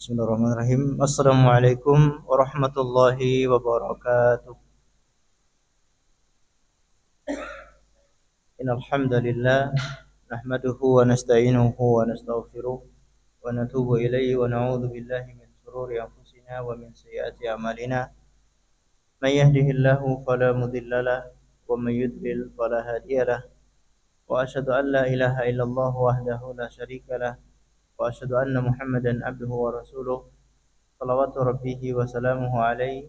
Bismillahirrahmanirrahim. Assalamualaikum warahmatullahi wabarakatuh. Innal hamdalillah nahmaduhu wa nasta'inuhu wa nastaghfiruh wa natubu ilayhi wa na'udzu billahi min shururi anfusina wa min sayyiati a'malina. May yahdihillahu fala mudilla lahu wa may yudlil fala hadiya lahu. Wa asyhadu an la ilaha illallah wahdahu la syarika lahu wa asyhadu anna Muhammadan abduhu wa rasuluh. Salawatu rabbihi wa salamuhu alaihi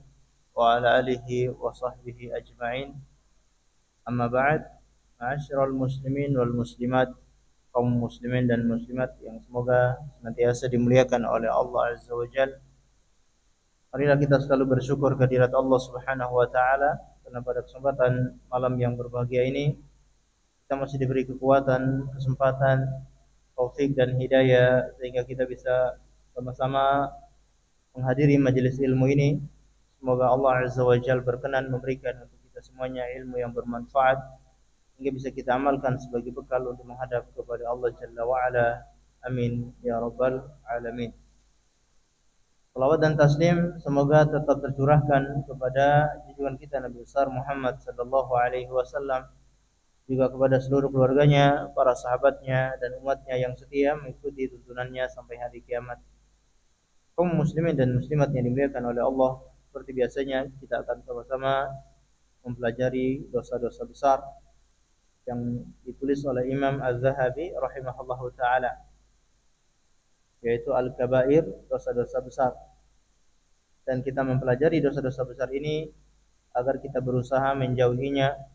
wa ala alihi wa sahbihi ajma'in. Amma ba'd. Ma'asyiral muslimin wal muslimat, kaum muslimin dan muslimat yang semoga senantiasa dimuliakan oleh Allah Azza wa Jalla. Marilah kita selalu bersyukur kehadirat Allah Subhanahu wa taala karena pada kesempatan malam yang berbahagia ini kita masih diberi kekuatan, kesempatan, taufik dan hidayah sehingga kita bisa sama-sama menghadiri majelis ilmu ini. Semoga Allah Azza wa Jalla berkenan memberikan untuk kita semuanya ilmu yang bermanfaat hingga bisa kita amalkan sebagai bekal untuk menghadap kepada Allah Jalla wa Ala. Amin ya rabbal alamin. Salawat dan taslim semoga tetap tercurahkan kepada junjungan kita Nabi besar Muhammad sallallahu alaihi wasallam, juga kepada seluruh keluarganya, para sahabatnya dan umatnya yang setia mengikuti tuntunannya sampai hari kiamat. Kaum muslimin dan muslimat yang dimuliakan oleh Allah, seperti biasanya kita akan sama-sama mempelajari dosa-dosa besar yang ditulis oleh Imam Az-Zahabi rahimahullahu taala, yaitu al-kabair, dosa-dosa besar. Dan kita mempelajari dosa-dosa besar ini agar kita berusaha menjauhinya.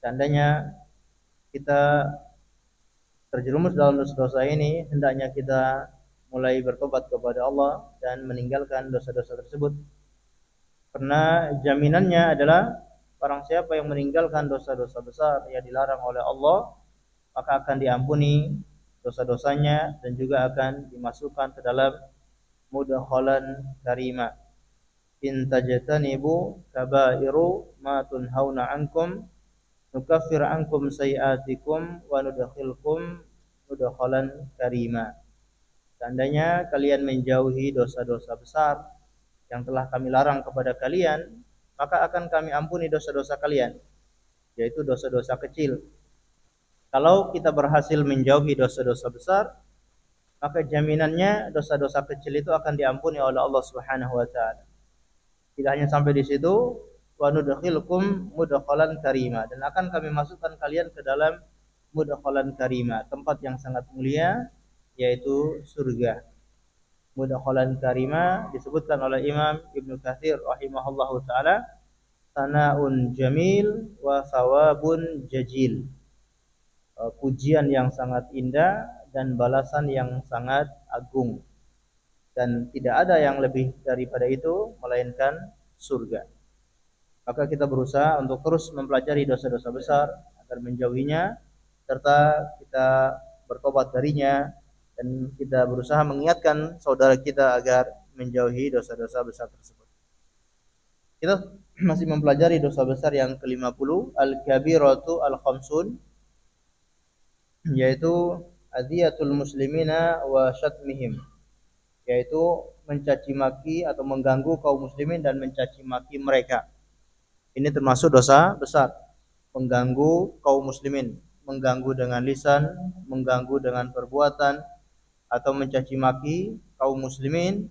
Seandainya kita terjerumus dalam dosa-dosa ini, hendaknya kita mulai bertobat kepada Allah dan meninggalkan dosa-dosa tersebut. Karena jaminannya adalah barang siapa yang meninggalkan dosa-dosa besar yang dilarang oleh Allah, maka akan diampuni dosa-dosanya dan juga akan dimasukkan ke dalam mudkhalan karima. In tajtanibu kabairu ma tunhauna ankum nukaffir ankum sayiatikum wa nudkhilkum mudkhalan karima. Seandainya kalian menjauhi dosa-dosa besar yang telah kami larang kepada kalian, maka akan kami ampuni dosa-dosa kalian, yaitu dosa-dosa kecil. Kalau kita berhasil menjauhi dosa-dosa besar, maka jaminannya dosa-dosa kecil itu akan diampuni oleh Allah Subhanahu wa taala. Tidak hanya sampai di situ, wa nudkhilkum mudkhalan karima, dan akan kami masukkan kalian ke dalam mudkhalan karima, tempat yang sangat mulia, yaitu surga. Mudkhalan karima disebutkan oleh Imam Ibnu Katsir rahimahullahu taala, sanaun jamil wa thawabun jajil. Pujian yang sangat indah dan balasan yang sangat agung. Dan tidak ada yang lebih daripada itu melainkan surga. Maka kita berusaha untuk terus mempelajari dosa-dosa besar agar menjauhinya, serta kita bertobat darinya, dan kita berusaha mengingatkan saudara kita agar menjauhi dosa-dosa besar tersebut. Kita masih mempelajari dosa besar yang ke-50, al-kabiratu al-khamsun, yaitu adiyatul muslimina wa syatmihim, yaitu mencaci maki atau mengganggu kaum muslimin dan mencaci maki mereka. Ini termasuk dosa besar, mengganggu kaum muslimin, mengganggu dengan lisan, mengganggu dengan perbuatan, atau mencaci maki kaum muslimin,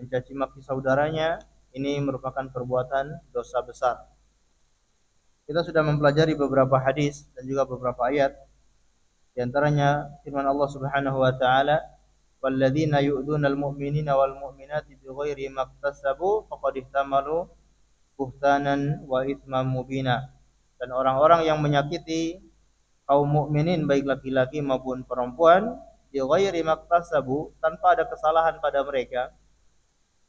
mencaci maki saudaranya. Ini merupakan perbuatan dosa besar. Kita sudah mempelajari beberapa hadis dan juga beberapa ayat. Di antaranya firman Allah Subhanahu wa taala, walladzina yu'dunal mu'minina wal mu'minati bighairi maktasabu faqad ihtamalu buhtanan wa itsman mubina. Dan orang-orang yang menyakiti kaum mukminin baik laki-laki maupun perempuan bighairi maktasabu, tanpa ada kesalahan pada mereka,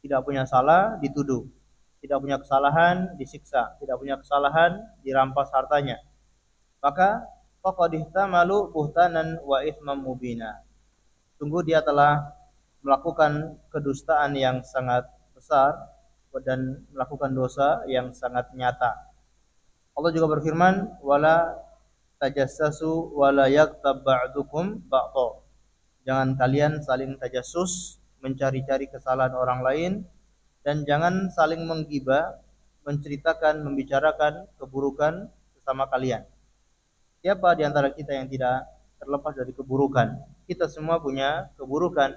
tidak punya salah dituduh, tidak punya kesalahan disiksa, tidak punya kesalahan dirampas hartanya, maka faqad ihtamalu buhtanan wa itsman mubina. Sungguh dia telah melakukan kedustaan yang sangat besar dan melakukan dosa yang sangat nyata. Allah juga berfirman, wala tajassasu wala yaghtab ba'dukum ba'dha. Jangan kalian saling tajassus mencari-cari kesalahan orang lain, dan jangan saling menggibah, menceritakan, membicarakan keburukan sesama kalian. Siapa di antara kita yang tidak terlepas dari keburukan? Kita semua punya keburukan,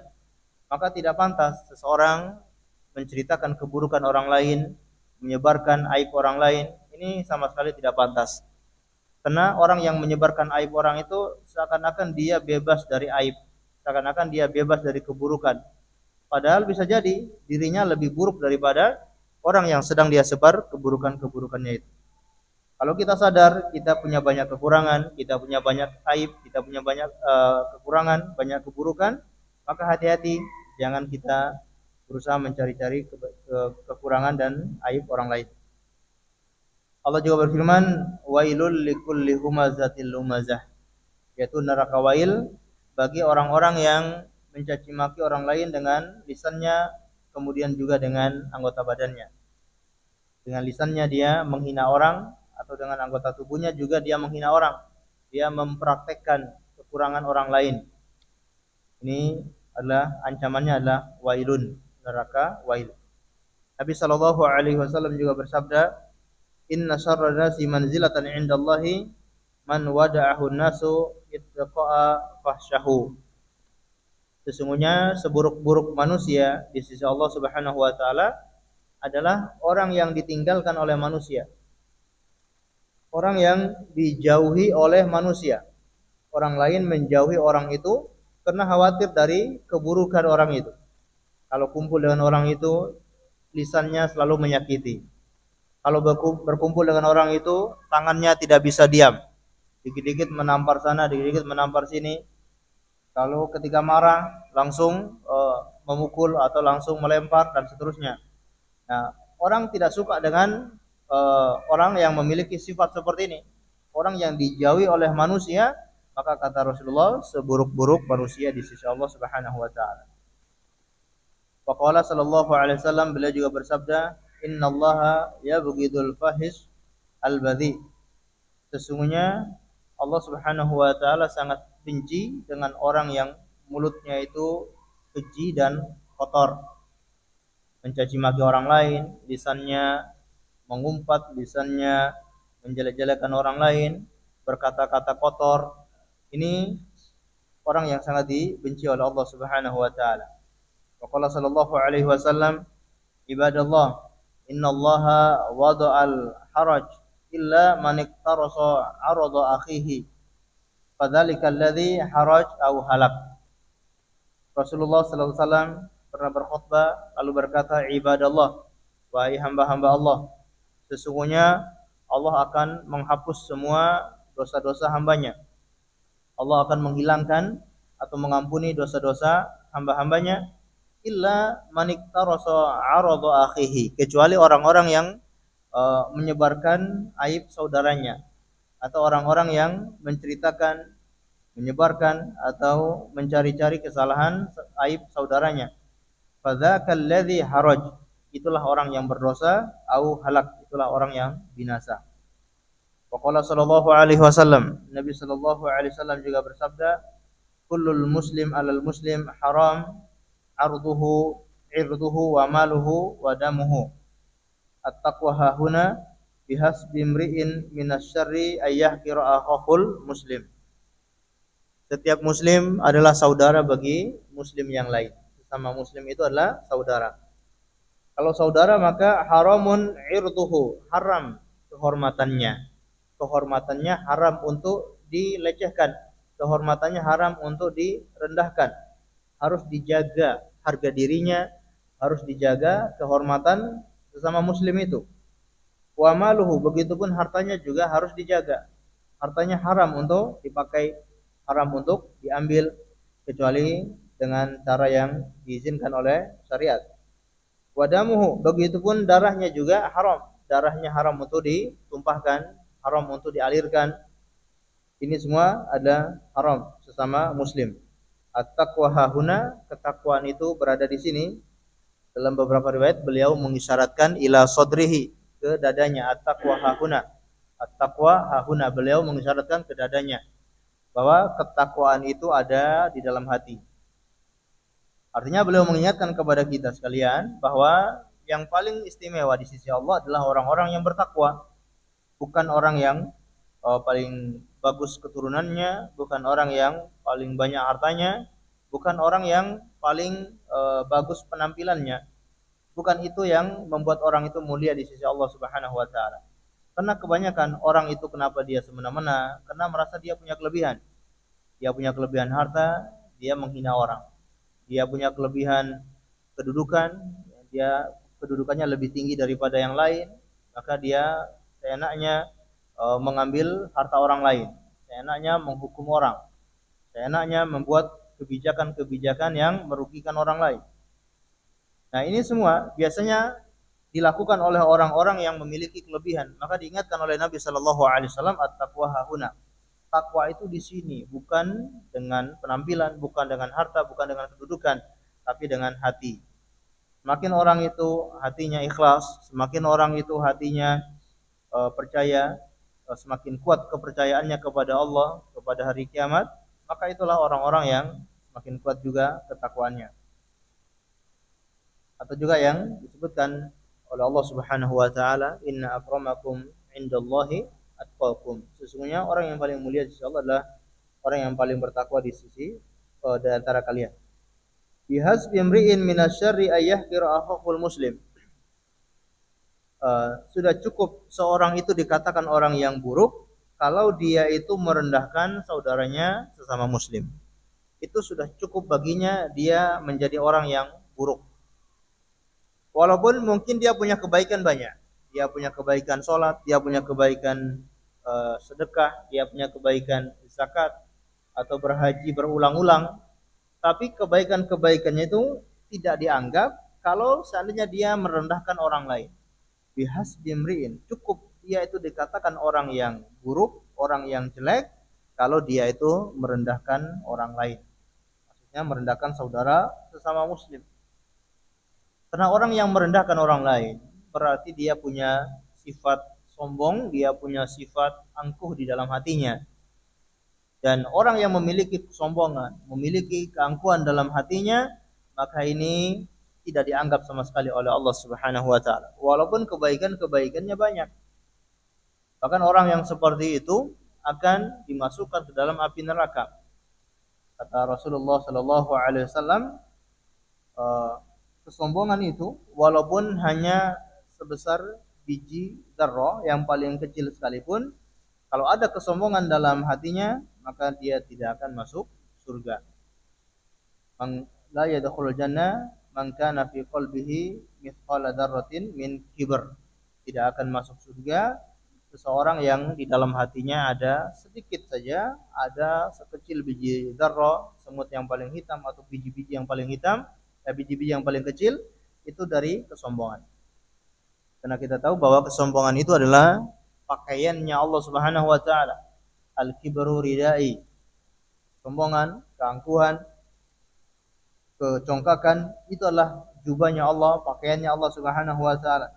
maka tidak pantas seseorang menceritakan keburukan orang lain, menyebarkan aib orang lain. Ini sama sekali tidak pantas. Karena orang yang menyebarkan aib orang itu seakan-akan dia bebas dari aib, seakan-akan dia bebas dari keburukan. Padahal bisa jadi dirinya lebih buruk daripada orang yang sedang dia sebar keburukan-keburukannya itu. Kalau kita sadar kita punya banyak kekurangan, kita punya banyak aib, kita punya banyak kekurangan, banyak keburukan, maka hati-hati jangan kita berusaha mencari-cari kekurangan dan aib orang lain. Allah juga berfirman, wailul likulli humazatil lumazah, yaitu neraka wail bagi orang-orang yang mencaci maki orang lain dengan lisannya, kemudian juga dengan anggota badannya. Dengan lisannya dia menghina orang, atau dengan anggota tubuhnya juga dia menghina orang. Dia mempraktekkan kekurangan orang lain. Ini adalah ancamannya adalah wailun, neraka wail. Nabi sallallahu alaihi wasallam juga bersabda, inna syarran nasi manzilatan 'indallahi man wada'ahu nasu ittaqa'a fahsyahu. Sesungguhnya seburuk-buruk manusia di sisi Allah Subhanahu wa taala adalah orang yang ditinggalkan oleh manusia. Orang yang dijauhi oleh manusia. Orang lain menjauhi orang itu karena khawatir dari keburukan orang itu. Kalau kumpul dengan orang itu, lisannya selalu menyakiti. Kalau berkumpul dengan orang itu, tangannya tidak bisa diam. Dikit-dikit menampar sana, dikit-dikit menampar sini. Kalau ketika marah, langsung memukul atau langsung melempar dan seterusnya. Nah, orang tidak suka dengan orang yang memiliki sifat seperti ini. Orang yang dijauhi oleh manusia, maka kata Rasulullah, seburuk-buruk manusia di sisi Allah Subhanahu wa taala. Wa qala sallallahu alaihi wasallam, beliau juga bersabda, innallaha yabghidul fahish al-badhi. Sesungguhnya Allah Subhanahu wa taala sangat benci dengan orang yang mulutnya itu keji dan kotor. Mencaci maki orang lain, lisannya mengumpat, lisannya menjelek-jelekan orang lain, berkata-kata kotor. Ini orang yang sangat dibenci oleh Allah Subhanahu wa taala. Wa qala sallallahu alaihi wasallam, ibadallah, innallaha wada'al haraj illa man iktarasa 'arada akhihi. Fadzalika alladzi haraj au halak. Rasulullah sallallahu alaihi wasallam pernah berkhutbah lalu berkata, ibadallah, wahai hamba-hamba Allah, sesungguhnya Allah akan menghapus semua dosa-dosa hambanya. Allah akan menghilangkan atau mengampuni dosa-dosa hamba-hambanya illa man iktarasa 'arada akhihi, kecuali orang-orang yang menyebarkan aib saudaranya, atau orang-orang yang menceritakan, menyebarkan atau mencari-cari kesalahan aib saudaranya. Fadzakal ladzi haraj, itulah orang yang berdosa, au halak, itulah orang yang binasa. Wa qala sallallahu alaihi wasallam, Nabi sallallahu alaihi wasallam juga bersabda, kullul muslim alal muslim haram arduhu irduhu wa maluhu wa damuhu. At-taqwa hahuna bihasbi imri'in minasyarri ayyahqira akhahul muslim. Setiap muslim adalah saudara bagi muslim yang lain. Sesama muslim itu adalah saudara. Kalau saudara maka haramun irduhu, haram kehormatannya. Kehormatannya haram untuk dilecehkan. Kehormatannya haram untuk direndahkan. Harus dijaga harga dirinya, harus dijaga kehormatan sesama muslim itu. Wa maluhu, begitupun hartanya juga harus dijaga. Hartanya haram untuk dipakai, haram untuk diambil, kecuali dengan cara yang diizinkan oleh syariat. Wa damuhu, begitupun darahnya juga haram. Darahnya haram untuk ditumpahkan, haram untuk dialirkan. Ini semua ada haram sesama muslim. At-taqwa hahuna, ketakwaan itu berada di sini. Dalam beberapa riwayat beliau mengisyaratkan ila sodrihi, ke dadanya. At-taqwa hahuna, at-taqwa hahuna, beliau mengisyaratkan ke dadanya bahwa ketakwaan itu ada di dalam hati. Artinya beliau mengingatkan kepada kita sekalian bahwa yang paling istimewa di sisi Allah adalah orang-orang yang bertakwa, bukan orang yang paling bagus keturunannya, bukan orang yang paling banyak hartanya, bukan orang yang paling bagus penampilannya. Bukan itu yang membuat orang itu mulia di sisi Allah Subhanahu wa taala. Karena kebanyakan orang itu kenapa dia semena-mena? Karena merasa dia punya kelebihan. Dia punya kelebihan harta, dia menghina orang. Dia punya kelebihan kedudukan, dia kedudukannya lebih tinggi daripada yang lain, maka dia seenaknya mengambil harta orang lain, seenaknya menghukum orang, seenaknya membuat kebijakan-kebijakan yang merugikan orang lain. Nah, ini semua biasanya dilakukan oleh orang-orang yang memiliki kelebihan. Maka diingatkan oleh Nabi Shallallahu Alaihi Wasallam, at-taqwa hahuna. Takwa itu di sini, bukan dengan penampilan, bukan dengan harta, bukan dengan kedudukan, tapi dengan hati. Semakin orang itu hatinya ikhlas, semakin orang itu hatinya percaya, semakin kuat kepercayaannya kepada Allah, kepada hari kiamat, maka itulah orang-orang yang semakin kuat juga ketakwaannya. Atau juga yang disebutkan oleh Allah Subhanahu wa taala, inna akramakum indallahi atqakum. Sesungguhnya orang yang paling mulia di sisi Allah adalah orang yang paling bertakwa di sisi di antara kalian. Bihasbi imri'in minasyarri ayyahqira akhahul muslim. Sudah cukup seorang itu dikatakan orang yang buruk kalau dia itu merendahkan saudaranya sesama muslim. Itu sudah cukup baginya dia menjadi orang yang buruk. Walaupun mungkin dia punya kebaikan banyak. Dia punya kebaikan sholat, dia punya kebaikan sedekah, dia punya kebaikan zakat atau berhaji berulang-ulang. Tapi kebaikan-kebaikannya itu tidak dianggap kalau seandainya dia merendahkan orang lain. Bihas bimriin, cukup dia itu dikatakan orang yang buruk, orang yang jelek kalau dia itu merendahkan orang lain. Maksudnya merendahkan saudara sesama muslim. Karena orang yang merendahkan orang lain berarti dia punya sifat sombong, dia punya sifat angkuh di dalam hatinya. Dan orang yang memiliki kesombongan, memiliki keangkuhan dalam hatinya, maka ini tidak dianggap sama sekali oleh Allah Subhanahu wa taala. Walaupun kebaikan-kebaikannya banyak. Bahkan orang yang seperti itu akan dimasukkan ke dalam api neraka. Kata Rasulullah sallallahu alaihi wasallam, kesombongan itu walaupun hanya sebesar biji dzarrah yang paling kecil sekalipun, kalau ada kesombongan dalam hatinya, maka dia tidak akan masuk surga. Man la yadkhulul jannah man kana fi qalbihi mithqala dzarratin min kibr. Tidak akan masuk surga seseorang yang di dalam hatinya ada sedikit saja, ada sekecil biji dzarrah, semut yang paling hitam atau biji-biji yang paling hitam, biji-biji yang paling kecil itu dari kesombongan. Karena kita tahu bahwa kesombongan itu adalah pakaiannya Allah Subhanahu wa taala. Al-kibru ridai. Kesombongan, keangkuhan, kecongkakan itu adalah jubahnya Allah, pakaiannya Allah Subhanahu wa taala.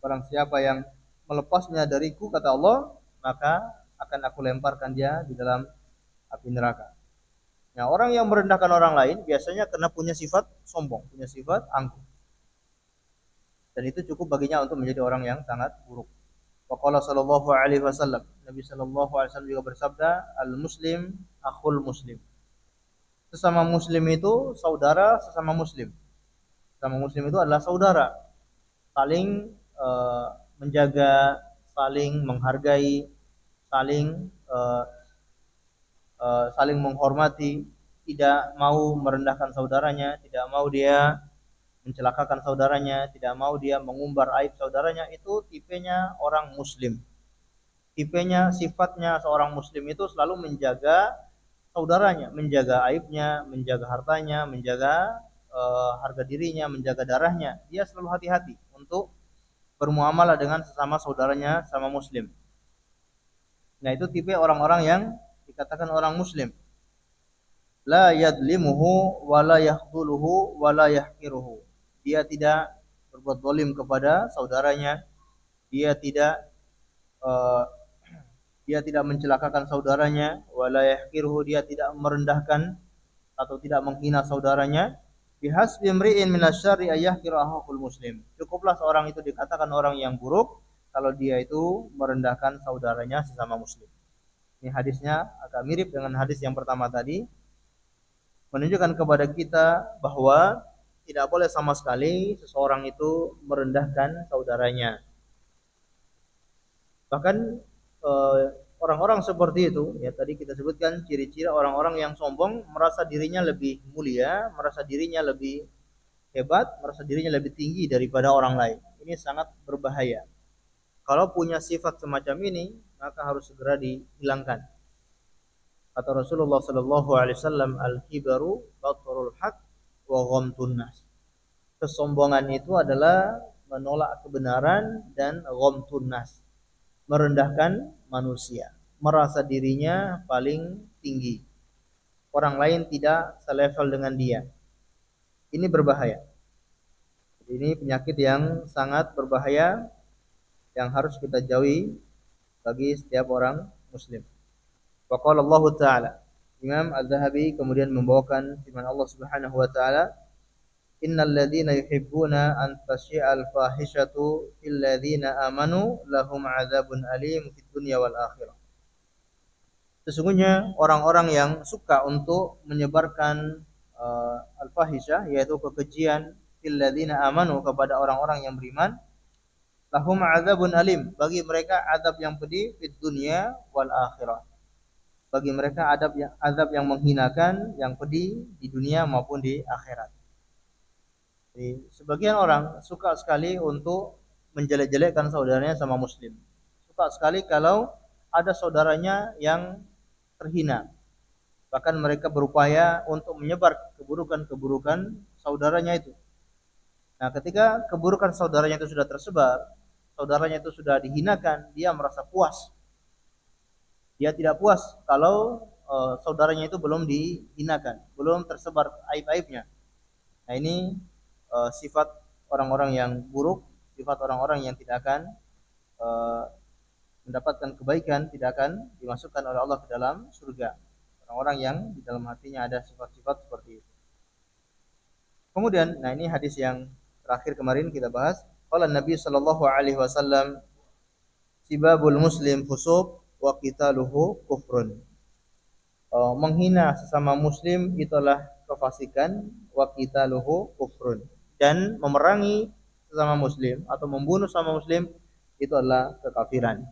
Barang siapa yang melepasnya dariku, kata Allah, maka akan aku lemparkan dia di dalam api neraka. Nah, orang yang merendahkan orang lain biasanya karena punya sifat sombong, punya sifat angkuh. Dan itu cukup baginya untuk menjadi orang yang sangat buruk. Waqala sallallahu alaihi wasallam, Nabi sallallahu alaihi wasallam juga bersabda, al-muslim akhul muslim. Sesama muslim itu saudara sesama muslim. Sesama muslim itu adalah saudara. Saling menjaga, saling menghargai, saling saling menghormati, tidak mau merendahkan saudaranya, tidak mau dia mencelakakan saudaranya, tidak mau dia mengumbar aib saudaranya. Itu tipenya orang muslim. Tipenya, sifatnya seorang muslim itu selalu menjaga saudaranya, menjaga aibnya, menjaga hartanya, menjaga harga dirinya, menjaga darahnya. Dia selalu hati-hati untuk bermuamalah dengan sesama saudaranya, sama muslim. Nah, itu tipe orang-orang yang dikatakan orang muslim. La yadlimuhu wa la yakhdhuluhu wa la yahqiruhu. Dia tidak berbuat zalim kepada saudaranya. Dia tidak uh, dia tidak mencelakakan saudaranya, wa la yahqiruhu, dia tidak merendahkan atau tidak menghina saudaranya. Bihasbi imri'in minasyarri ayyahqira akhul muslim. Cukuplah seorang itu dikatakan orang yang buruk kalau dia itu merendahkan saudaranya sesama muslim. Ini hadisnya agak mirip dengan hadis yang pertama tadi, menunjukkan kepada kita bahwa tidak boleh sama sekali seseorang itu merendahkan saudaranya. Bahkan orang-orang seperti itu, ya tadi kita sebutkan ciri-ciri orang-orang yang sombong, merasa dirinya lebih mulia, merasa dirinya lebih hebat, merasa dirinya lebih tinggi daripada orang lain. Ini sangat berbahaya. Kalau punya sifat semacam ini, maka harus segera dihilangkan. Kata Rasulullah sallallahu alaihi wasallam, al-kibaru batrul haq wa ghamtun nas. Kesombongan itu adalah menolak kebenaran dan ghamtun nas, merendahkan manusia, merasa dirinya paling tinggi. Orang lain tidak selevel dengan dia. Ini berbahaya. Ini penyakit yang sangat berbahaya yang harus kita jauhi bagi setiap orang muslim. Wa qala Allah Ta'ala, Imam Az-Zahabi kemudian membawakan firman Allah Subhanahu wa taala, innal ladzina yuhibbuna an tasyi'al fahishatu fil ladzina amanu lahum 'adzabun alim fid dunya wal akhirah. Sesungguhnya orang-orang yang suka untuk menyebarkan al-fahisyah, yaitu kekejian, fil ladzina amanu, kepada orang-orang yang beriman, lahum 'adzabun alim, bagi mereka azab yang pedih fid dunya wal akhirah. Bagi mereka azab yang menghinakan, yang pedih di dunia maupun di akhirat. Jadi, sebagian orang suka sekali untuk menjelek-jelekkan saudaranya sama muslim. Suka sekali kalau ada saudaranya yang terhina. Bahkan mereka berupaya untuk menyebar keburukan-keburukan saudaranya itu. Nah, ketika keburukan saudaranya itu sudah tersebar, saudaranya itu sudah dihinakan, dia merasa puas. Dia tidak puas kalau saudaranya itu belum dihinakan, belum tersebar aib-aibnya. Nah, ini sifat orang-orang yang buruk, sifat orang-orang yang tidak akan mendapatkan kebaikan, tidak akan dimasukkan oleh Allah ke dalam surga. Orang-orang yang di dalam hatinya ada sifat-sifat seperti itu. Kemudian, nah ini hadis yang terakhir kemarin kita bahas. Qala Nabi sallallahu alaihi wasallam, sibabul muslim fusuq wa qitaluhu kufrun. Menghina sesama muslim itulah kefasikan, wa qitaluhu kufrun. Dan memerangi sesama muslim atau membunuh sesama muslim itu adalah kekafiran.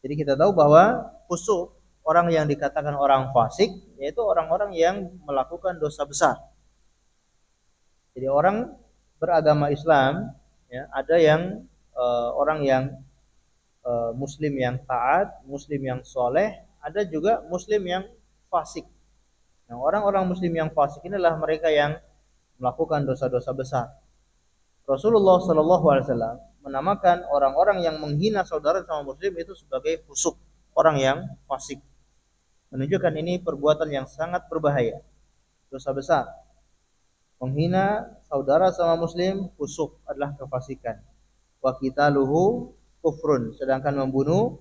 Jadi kita tahu bahwa fusuq, orang yang dikatakan orang fasik, yaitu orang-orang yang melakukan dosa besar. Jadi orang beragama Islam, ya, ada yang orang yang muslim yang taat, muslim yang soleh, ada juga muslim yang fasik. Nah, orang-orang muslim yang fasik inilah mereka yang melakukan dosa-dosa besar. Rasulullah Shallallahu Alaihi Wasallam menamakan orang-orang yang menghina saudara sama muslim itu sebagai fusuk, orang yang fasik. Menunjukkan ini perbuatan yang sangat berbahaya, dosa besar. Menghina saudara sama muslim, fusuk, adalah kefasikan. Wa qitaluhu kufrun, sedangkan membunuh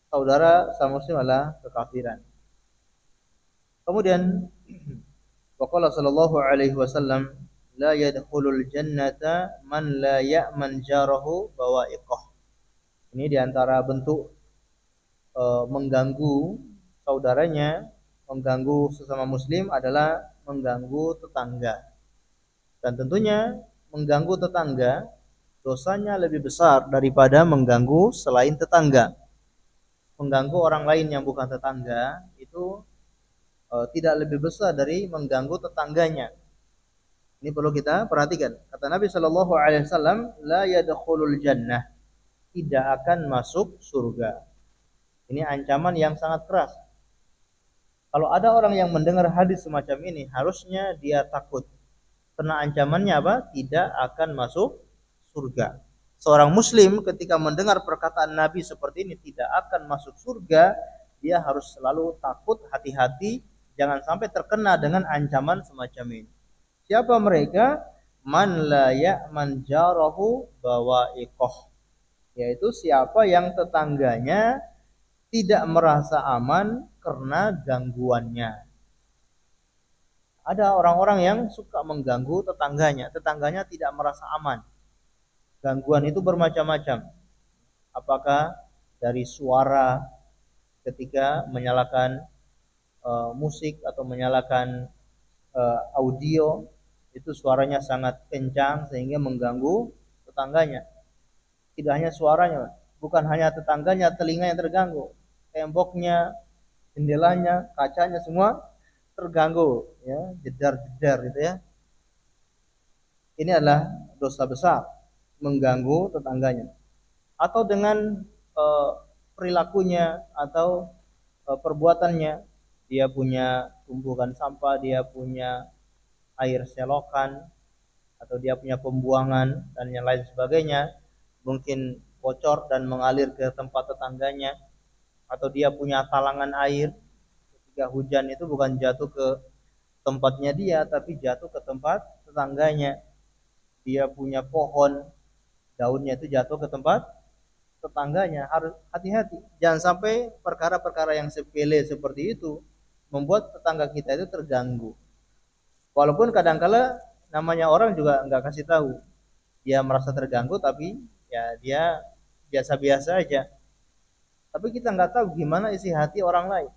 saudara sama muslim adalah kekafiran. Kemudian waqala sallallahu alaihi wasallam, la yadkhulul jannata man la ya'man jarahu bawa'iqah. Ini diantara bentuk mengganggu saudaranya, mengganggu sesama muslim adalah mengganggu tetangga. Dan tentunya mengganggu tetangga dosanya lebih besar daripada mengganggu selain tetangga. Mengganggu orang lain yang bukan tetangga itu tidak lebih besar dari mengganggu tetangganya. Ini perlu kita perhatikan. Kata Nabi Shallallahu Alaihi Wasallam, la yadkhulul jannah, tidak akan masuk surga. Ini ancaman yang sangat keras. Kalau ada orang yang mendengar hadis semacam ini, harusnya dia takut. Karena ancamannya apa? Tidak akan masuk surga. Seorang muslim ketika mendengar perkataan Nabi seperti ini, tidak akan masuk surga, dia harus selalu takut, hati-hati, jangan sampai terkena dengan ancaman semacam ini. Siapa mereka? Man la ya'man jarahu bawa'iqah, yaitu siapa yang tetangganya tidak merasa aman karena gangguannya. Ada orang-orang yang suka mengganggu tetangganya. Tetangganya tidak merasa aman. Gangguan itu bermacam-macam. Apakah dari suara ketika menyalakan musik atau menyalakan audio, itu suaranya sangat kencang sehingga mengganggu tetangganya. Tidak hanya suaranya, bukan hanya tetangganya, telinga yang terganggu, temboknya, jendelanya, kacanya semua terganggu, ya, jedar-jedar gitu ya. Ini adalah dosa besar, mengganggu tetangganya. Atau dengan eh, perilakunya atau perbuatannya, dia punya tumpukan sampah, dia punya air selokan, atau dia punya pembuangan dan yang lain sebagainya, mungkin bocor dan mengalir ke tempat tetangganya, atau dia punya talangan air, ketika hujan itu bukan jatuh ke tempatnya dia tapi jatuh ke tempat tetangganya. Dia punya pohon, daunnya itu jatuh ke tempat tetangganya. Harus hati-hati, jangan sampai perkara-perkara yang sepele seperti itu membuat tetangga kita itu terganggu. Walaupun kadangkala namanya orang juga nggak kasih tahu, dia merasa terganggu tapi ya dia biasa-biasa aja. Tapi kita nggak tahu gimana isi hati orang lain.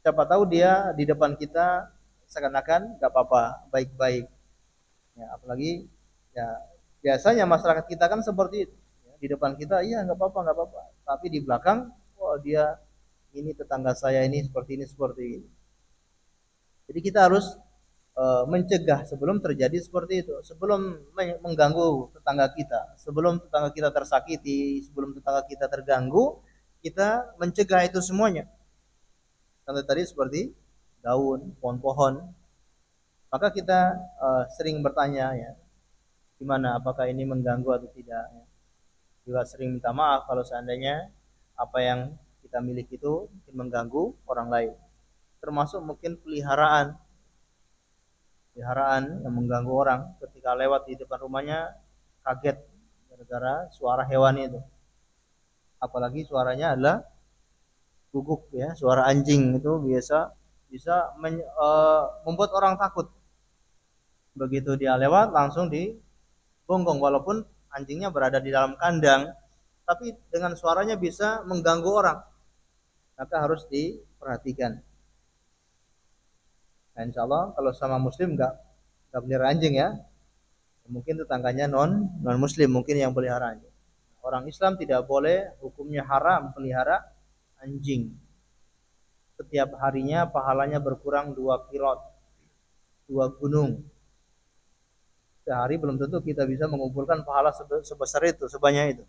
Siapa tahu dia di depan kita seakan-akan nggak apa-apa, baik-baik. Ya, apalagi ya biasanya masyarakat kita kan seperti itu. Ya, di depan kita iya nggak apa-apa nggak apa-apa, tapi di belakang oh dia ini tetangga saya ini seperti ini seperti ini. Jadi kita harus mencegah sebelum terjadi seperti itu, sebelum mengganggu tetangga kita, sebelum tetangga kita tersakiti, sebelum tetangga kita terganggu, kita mencegah itu semuanya. Contoh tadi seperti daun, pohon-pohon, maka kita sering bertanya ya, gimana apakah ini mengganggu atau tidak. Ya. Juga sering minta maaf kalau seandainya apa yang kita miliki itu mungkin mengganggu orang lain. Termasuk mungkin peliharaan yang mengganggu orang, ketika lewat di depan rumahnya kaget gara-gara suara hewan itu. Apalagi suaranya adalah guguk ya, suara anjing itu biasa bisa membuat orang takut. Begitu dia lewat langsung digonggong walaupun anjingnya berada di dalam kandang, tapi dengan suaranya bisa mengganggu orang. Maka harus diperhatikan. Nah, insya Allah kalau sama muslim nggak pelihara anjing ya. Mungkin tetangganya non muslim mungkin yang pelihara anjing. Orang Islam tidak boleh, hukumnya haram pelihara anjing. Setiap harinya pahalanya berkurang 2 kirot, 2 gunung. Sehari belum tentu kita bisa mengumpulkan pahala sebesar itu, sebanyak itu.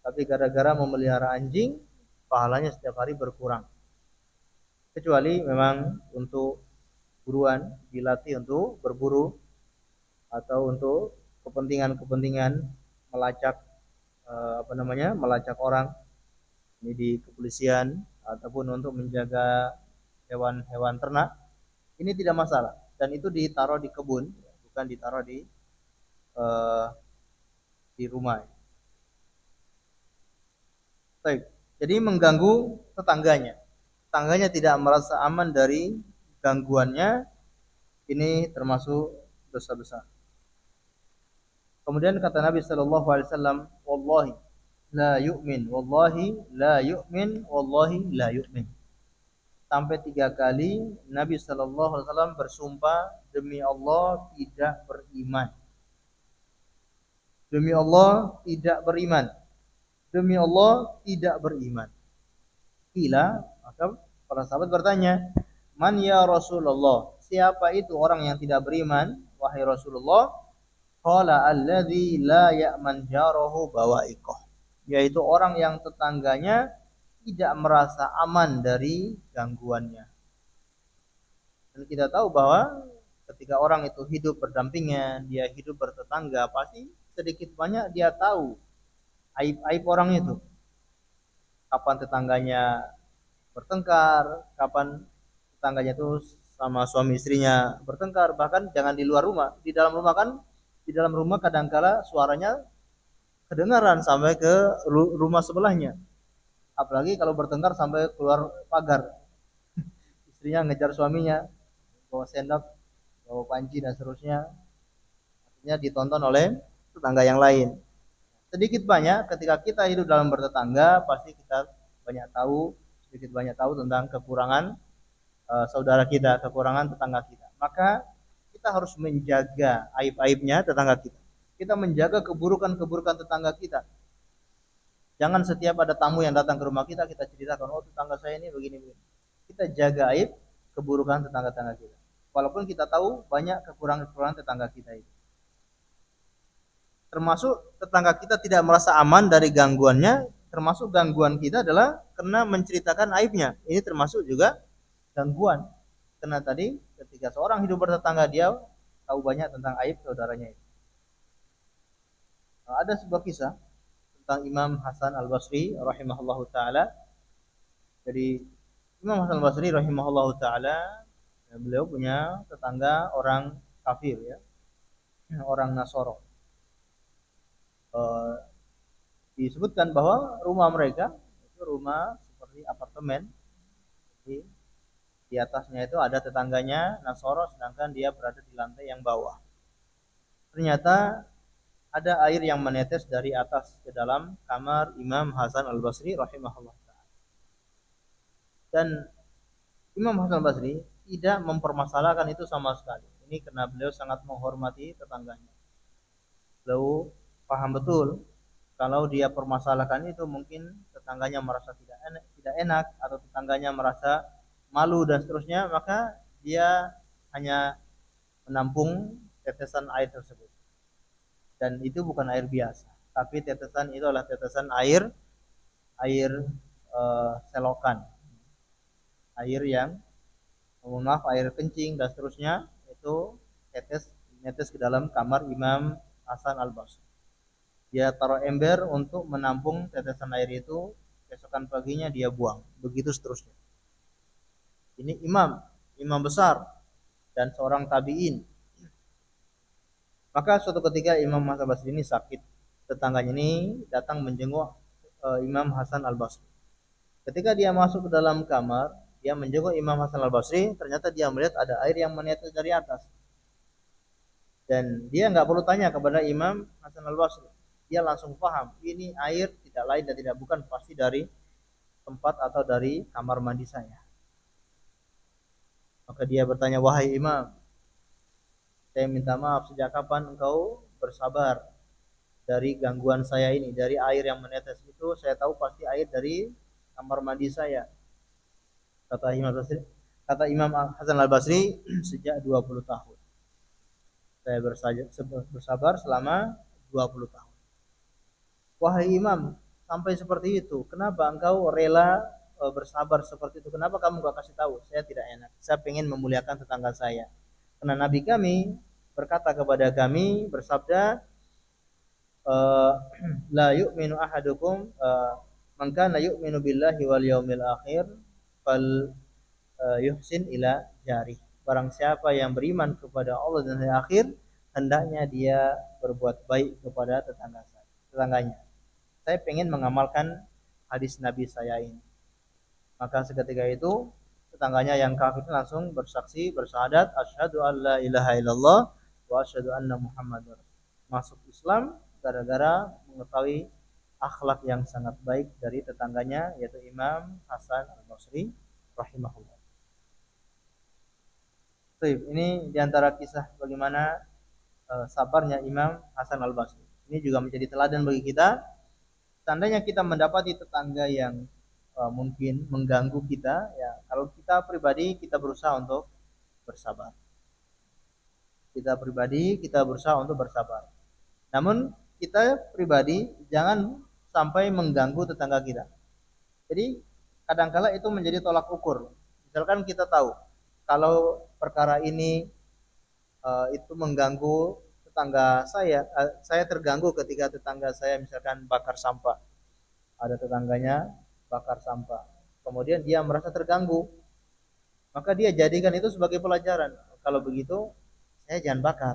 Tapi gara-gara memelihara anjing, pahalanya setiap hari berkurang. Kecuali memang untuk buruan, dilatih untuk berburu atau untuk kepentingan-kepentingan melacak melacak orang, ini di kepolisian ataupun untuk menjaga hewan-hewan ternak, ini tidak masalah dan itu ditaruh di kebun, bukan ditaruh eh, di rumah. Baik. Jadi mengganggu tetangganya. Tetangganya tidak merasa aman dari gangguannya, ini termasuk dosa besar. Kemudian kata Nabi Shallallahu Alaihi Wasallam, wallahi la yu'min, wallahi la yu'min, wallahi la yu'min. Sampai 3 kali Nabi Shallallahu Alaihi Wasallam bersumpah demi Allah tidak beriman, demi Allah tidak beriman, demi Allah tidak beriman. Kila, maka para sahabat bertanya, man ya Rasulullah, siapa itu orang yang tidak beriman wahai Rasulullah? Qala alladzi la ya'man jarahu bawa'iqah, yaitu orang yang tetangganya tidak merasa aman dari gangguannya. Dan kita tahu bahwa ketika orang itu hidup berdampingan, dia hidup bertetangga, pasti sedikit banyak dia tahu aib-aib orang itu. Kapan tetangganya bertengkar, kapan tetangganya itu sama suami istrinya bertengkar, bahkan jangan di luar rumah, di dalam rumah kan, di dalam rumah kadangkala suaranya kedengaran sampai ke rumah sebelahnya. Apalagi kalau bertengkar sampai keluar pagar, istrinya ngejar suaminya, bawa sendok, bawa panci dan seterusnya, artinya ditonton oleh tetangga yang lain. Sedikit banyak ketika kita hidup dalam bertetangga, pasti kita sedikit banyak tahu tentang kekurangan saudara kita, kekurangan tetangga kita. Maka kita harus menjaga aib-aibnya tetangga kita. Kita menjaga keburukan-keburukan tetangga kita. Jangan setiap ada tamu yang datang ke rumah kita, kita ceritakan, oh tetangga saya ini begini-begini. Kita jaga aib, keburukan tetangga-tetangga kita. Walaupun kita tahu banyak kekurangan-kekurangan tetangga kita itu. Termasuk tetangga kita tidak merasa aman dari gangguannya, termasuk gangguan kita adalah karena menceritakan aibnya. Ini termasuk juga gangguan. Karena tadi ketika seorang hidup bertetangga, dia tahu banyak tentang aib saudaranya itu. Ada sebuah kisah tentang Imam Hasan Al-Basri rahimahullahu taala. Jadi Imam Hasan Al-Basri rahimahullahu taala, beliau punya tetangga orang kafir ya, orang Nasoro. Disebutkan bahwa rumah mereka itu rumah seperti apartemen. Jadi di atasnya itu ada tetangganya Nasoro, sedangkan dia berada di lantai yang bawah. Ternyata ada air yang menetes dari atas ke dalam kamar Imam Hasan Al-Basri rahimahullah. Dan Imam Hasan Al-Basri tidak mempermasalahkan itu sama sekali. Ini karena beliau sangat menghormati tetangganya. Beliau paham betul kalau dia permasalahkan itu mungkin tetangganya merasa tidak enak atau tetangganya merasa malu dan seterusnya, maka dia hanya menampung tetesan air tersebut. Dan itu bukan air biasa, tapi tetesan itu adalah tetesan air selokan, air yang air kencing dan seterusnya, itu netes ke dalam kamar Imam Hasan Al-Basri. Dia taruh ember untuk menampung tetesan air itu, besokan paginya dia buang, begitu seterusnya. Ini imam besar dan seorang tabi'in. Maka suatu ketika Imam Hasan Al-Basri ini sakit, tetangganya ini datang menjenguk Imam Hasan Al-Basri. Ketika dia masuk ke dalam kamar, dia menjenguk Imam Hasan Al-Basri, ternyata dia melihat ada air yang menetes dari atas. Dan dia nggak perlu tanya kepada Imam Hasan Al-Basri. Dia langsung paham, ini air tidak lain dan tidak bukan pasti dari tempat atau dari kamar mandi saya. Maka dia bertanya, wahai Imam, saya minta maaf, sejak kapan engkau bersabar dari gangguan saya ini, dari air yang menetes itu? Saya tahu pasti air dari kamar mandi saya. Kata Imam Hasan Al-Basri, sejak 20 tahun. Saya bersabar selama 20 tahun. Wahai Imam, sampai seperti itu, kenapa engkau rela bersabar seperti itu? Kenapa kamu gak kasih tahu? Saya tidak enak. Saya ingin memuliakan tetangga saya. Karena Nabi kami berkata kepada kami, bersabda, la yu'minu ahadukum man kana yu'minu billahi wal yaumil akhir fal yuhsin ila jari. Barang siapa yang beriman kepada Allah dan hari akhir, hendaknya dia berbuat baik kepada tetangganya. Saya pengen mengamalkan hadis Nabi saya ini. Maka seketika itu tetangganya yang kafir langsung bersaksi, bersyahadat, asyhadu an la ilaha illallah wa asyhadu anna muhammadar rasulullah. Masuk Islam gara-gara mengetahui akhlak yang sangat baik dari tetangganya, yaitu Imam Hasan Al-Basri rahimahullah. Ini diantara kisah bagaimana sabarnya Imam Hasan Al-Basri. Ini juga menjadi teladan bagi kita. Tandanya kita mendapati tetangga yang mungkin mengganggu kita, ya kalau kita pribadi kita berusaha untuk bersabar. Kita berusaha untuk bersabar. Namun kita pribadi jangan sampai mengganggu tetangga kita. Jadi kadangkala itu menjadi tolak ukur. Misalkan kita tahu kalau perkara ini itu mengganggu tetangga saya terganggu ketika tetangga saya misalkan bakar sampah. Ada tetangganya bakar sampah, kemudian dia merasa terganggu, maka dia jadikan itu sebagai pelajaran. Kalau begitu saya jangan bakar,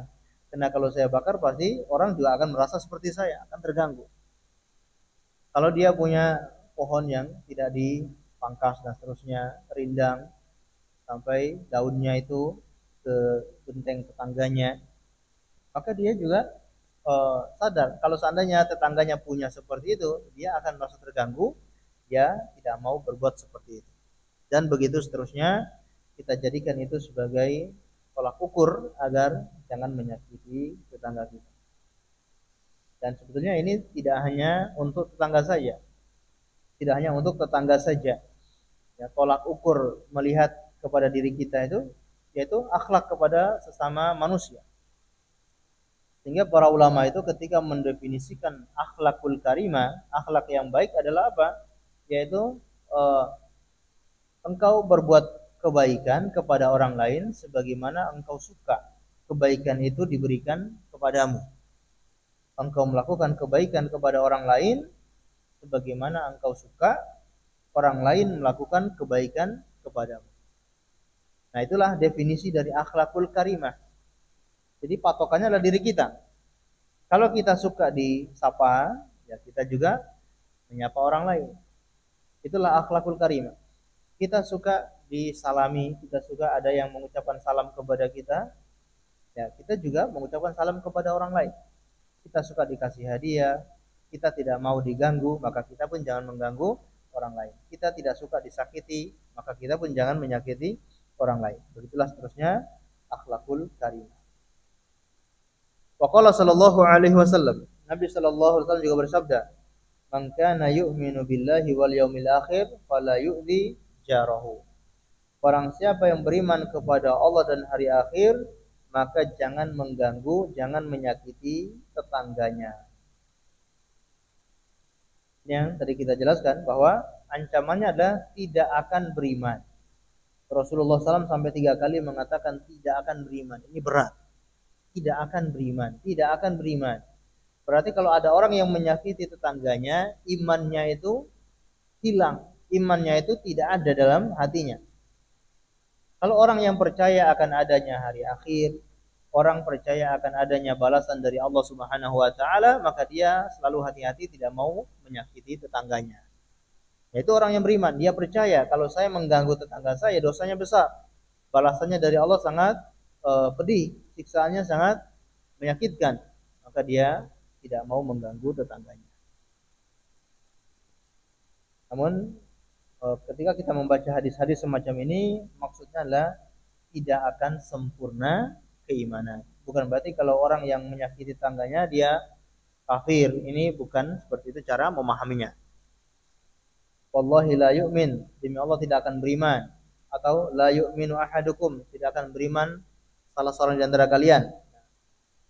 karena kalau saya bakar pasti orang juga akan merasa seperti saya, akan terganggu. Kalau dia punya pohon yang tidak dipangkas dan seterusnya, rindang sampai daunnya itu ke genteng tetangganya, maka dia juga sadar kalau seandainya tetangganya punya seperti itu, dia akan merasa terganggu, dia tidak mau berbuat seperti itu. Dan begitu seterusnya, kita jadikan itu sebagai tolak ukur agar jangan menyakiti tetangga kita. Dan sebetulnya ini tidak hanya untuk tetangga saja, tidak hanya untuk tetangga saja. Ya, tolak ukur melihat kepada diri kita itu yaitu akhlak kepada sesama manusia. Sehingga para ulama itu ketika mendefinisikan akhlakul karimah, akhlak yang baik adalah apa? Yaitu engkau berbuat kebaikan kepada orang lain sebagaimana engkau suka kebaikan itu diberikan kepadamu. Engkau melakukan kebaikan kepada orang lain sebagaimana engkau suka orang lain melakukan kebaikan kepadamu. Nah, itulah definisi dari akhlakul karimah. Jadi patokannya adalah diri kita. Kalau kita suka disapa, ya kita juga menyapa orang lain. Itulah akhlakul karimah. Kita suka disalami, kita suka ada yang mengucapkan salam kepada kita, ya kita juga mengucapkan salam kepada orang lain. Kita suka dikasih hadiah, kita tidak mau diganggu, maka kita pun jangan mengganggu orang lain. Kita tidak suka disakiti, maka kita pun jangan menyakiti orang lain. Begitulah seterusnya akhlakul karimah. Wa qala sallallahu alaihi wasallam, Nabi sallallahu alaihi wasallam juga bersabda, "Man kana yu'minu billahi wal yaumil akhir fala yu'dhi jarahu." Barang siapa yang beriman kepada Allah dan hari akhir, maka jangan mengganggu, jangan menyakiti tetangganya. Yang tadi kita jelaskan bahwa ancamannya adalah tidak akan beriman. Rasulullah SAW sampai 3 kali mengatakan tidak akan beriman. Ini berat. Tidak akan beriman, tidak akan beriman. Berarti kalau ada orang yang menyakiti tetangganya, imannya itu hilang, imannya itu tidak ada dalam hatinya. Kalau orang yang percaya akan adanya hari akhir, orang percaya akan adanya balasan dari Allah Subhanahu wa taala, maka dia selalu hati-hati tidak mau menyakiti tetangganya. Yaitu orang yang beriman, dia percaya kalau saya mengganggu tetangga saya dosanya besar. Balasannya dari Allah sangat pedih, siksaannya sangat menyakitkan, maka dia tidak mau mengganggu tetangganya. Namun ketika kita membaca hadis-hadis semacam ini, maksudnya adalah tidak akan sempurna keimanan. Bukan berarti kalau orang yang menyakiti tetangganya dia kafir. Ini bukan seperti itu cara memahaminya. Wallahi la yu'min, demi Allah tidak akan beriman. Atau la yu'minu ahadukum, tidak akan beriman salah seorang di antara kalian.